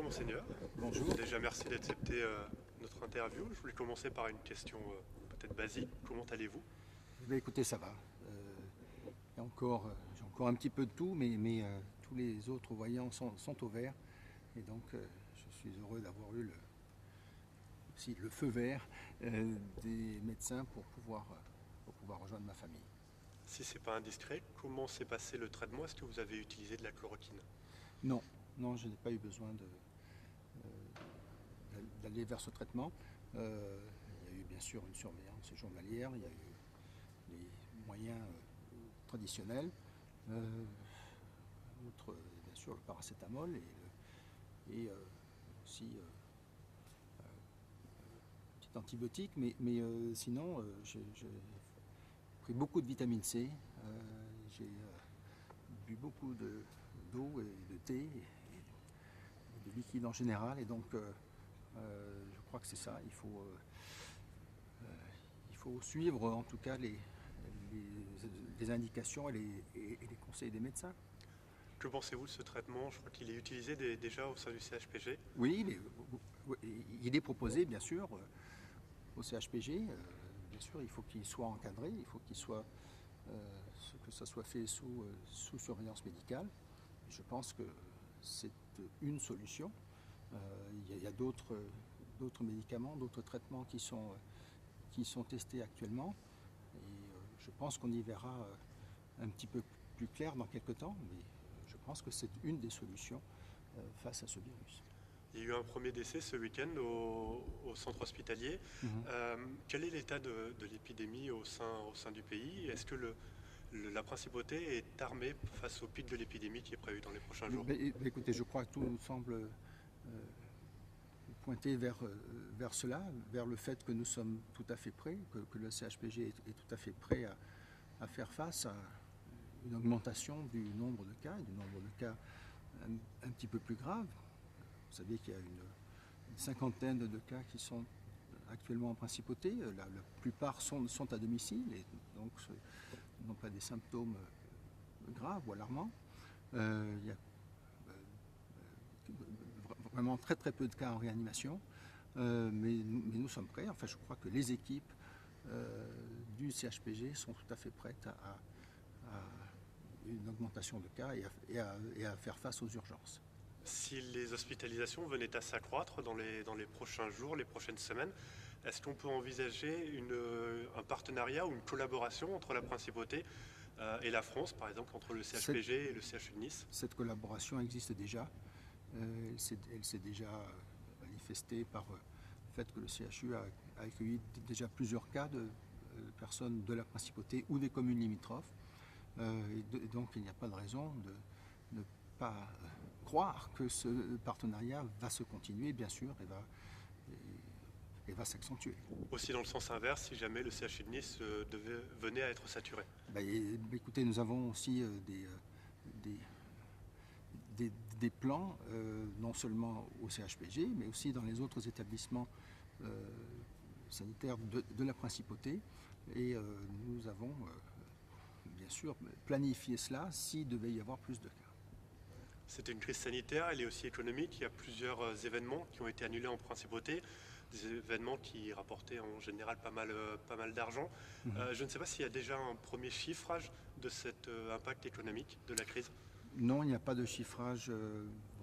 monseigneur. Bonjour. Déjà merci d'accepter notre interview. Je voulais commencer par une question peut-être basique. Comment allez-vous? Écoutez, ça va. J'ai encore un petit peu de tout, mais tous les autres voyants sont au vert. Et donc, je suis heureux d'avoir eu aussi le feu vert des médecins pour pouvoir rejoindre ma famille. Si c'est pas indiscret, comment s'est passé le traitement? Est-ce que vous avez utilisé de la chloroquine? Non, non, je n'ai pas eu besoin d'aller vers ce traitement. Il y a eu bien sûr une surveillance journalière, il y a eu les moyens traditionnels, outre bien sûr le paracétamol et aussi un petit antibiotique, mais sinon j'ai pris beaucoup de vitamine C, j'ai bu beaucoup d'eau et de thé et de liquide en général, et donc je crois que c'est ça, il faut suivre en tout cas les indications et les conseils des médecins. Que pensez-vous de ce traitement? Je crois qu'il est utilisé déjà au sein du CHPG. Oui, il est proposé bien sûr au CHPG. Bien sûr, il faut qu'il soit encadré, il faut que ça soit fait sous surveillance médicale. Et je pense que c'est une solution. Il y a d'autres médicaments, d'autres traitements qui sont testés actuellement. Et je pense qu'on y verra un petit peu plus clair dans quelques temps, mais je pense que c'est une des solutions face à ce virus. Il y a eu un premier décès ce week-end au centre hospitalier. Quel est l'état de l'épidémie au sein du pays? Est-ce que la principauté est armée face au pic de l'épidémie qui est prévu dans les prochains jours? Écoutez, je crois que tout semble pointer vers cela, vers le fait que nous sommes tout à fait prêts, que le CHPG est tout à fait prêt à faire face à une augmentation du nombre de cas, et du nombre de cas un petit peu plus graves. Vous savez qu'il y a une cinquantaine de cas qui sont actuellement en principauté. La plupart sont à domicile et donc n'ont pas des symptômes graves ou alarmants. Il y a vraiment très très peu de cas en réanimation, mais nous sommes prêts. Enfin, je crois que les équipes du CHPG sont tout à fait prêtes à une augmentation de cas et à faire face aux urgences. Si les hospitalisations venaient à s'accroître dans les prochains jours, les prochaines semaines, est-ce qu'on peut envisager un partenariat ou une collaboration entre la Principauté et la France, par exemple entre le CHPG et le CHU de Nice? Cette collaboration existe déjà. Elle s'est déjà manifestée par le fait que le CHU a accueilli déjà plusieurs cas de personnes de la Principauté ou des communes limitrophes. Et donc il n'y a pas de raison de ne pas croire que ce partenariat va se continuer, bien sûr, et va s'accentuer. Aussi dans le sens inverse, si jamais le CHU de Nice venait à être saturé. Écoutez, nous avons aussi des plans, non seulement au CHPG, mais aussi dans les autres établissements sanitaires de la Principauté. Et nous avons bien sûr planifié cela s'il devait y avoir plus de cas. C'était une crise sanitaire, elle est aussi économique. Il y a plusieurs événements qui ont été annulés en Principauté, des événements qui rapportaient en général pas mal d'argent. Je ne sais pas s'il y a déjà un premier chiffrage de cet impact économique de la crise. Non, il n'y a pas de chiffrage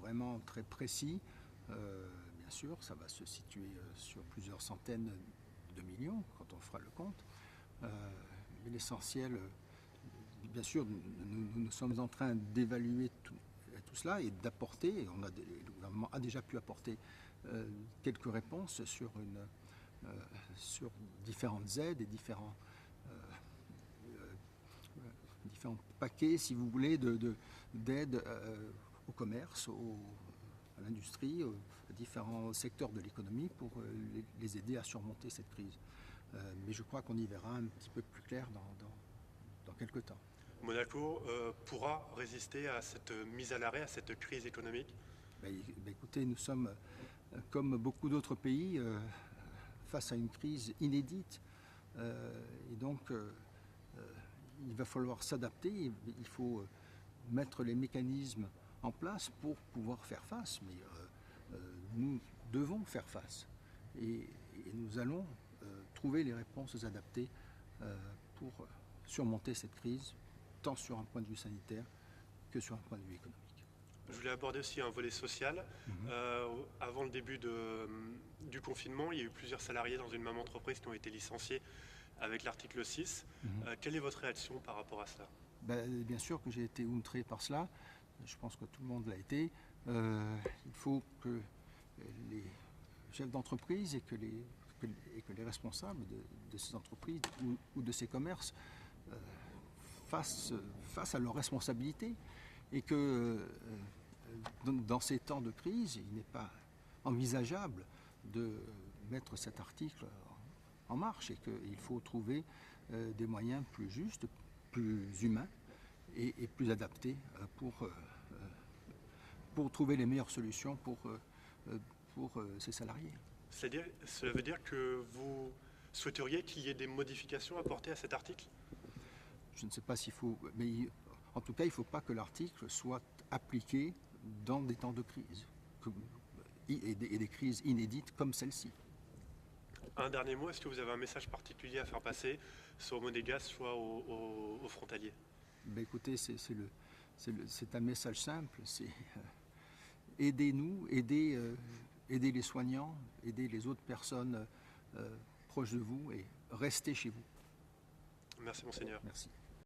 vraiment très précis. Bien sûr, ça va se situer sur plusieurs centaines de millions quand on fera le compte. Mais l'essentiel, bien sûr, nous sommes en train d'évaluer tout cela et d'apporter, le gouvernement a déjà pu apporter quelques réponses sur différentes aides et différents paquets, si vous voulez, d'aide au commerce, à l'industrie, à différents secteurs de l'économie pour les aider à surmonter cette crise. Mais je crois qu'on y verra un petit peu plus clair dans quelques temps. Monaco pourra résister à cette mise à l'arrêt, à cette crise économique? Écoutez, nous sommes, comme beaucoup d'autres pays, face à une crise inédite. Et donc, il va falloir s'adapter, il faut mettre les mécanismes en place pour pouvoir faire face. Mais nous devons faire face et nous allons trouver les réponses adaptées pour surmonter cette crise, tant sur un point de vue sanitaire que sur un point de vue économique. Je voulais aborder aussi un volet social. Avant le début du confinement, il y a eu plusieurs salariés dans une même entreprise qui ont été licenciés avec l'article 6. Quelle est votre réaction par rapport à cela? Bien sûr que j'ai été outré par cela. Je pense que tout le monde l'a été. Il faut que les chefs d'entreprise et que les responsables de ces entreprises ou de ces commerces fassent face à leurs responsabilités et que dans ces temps de crise, il n'est pas envisageable de mettre cet article en marche et qu'il faut trouver des moyens plus justes, plus humains et plus adaptés pour trouver les meilleures solutions pour ces salariés. Cela veut dire que vous souhaiteriez qu'il y ait des modifications apportées à cet article? Je ne sais pas s'il faut, mais en tout cas, il ne faut pas que l'article soit appliqué dans des temps de crise et des crises inédites comme celle-ci. Un dernier mot, est-ce que vous avez un message particulier à faire passer, soit aux monégasques, soit aux frontaliers? Écoutez, c'est un message simple, c'est aidez-nous, aidez les soignants, aidez les autres personnes proches de vous et restez chez vous. Merci Monseigneur. Merci.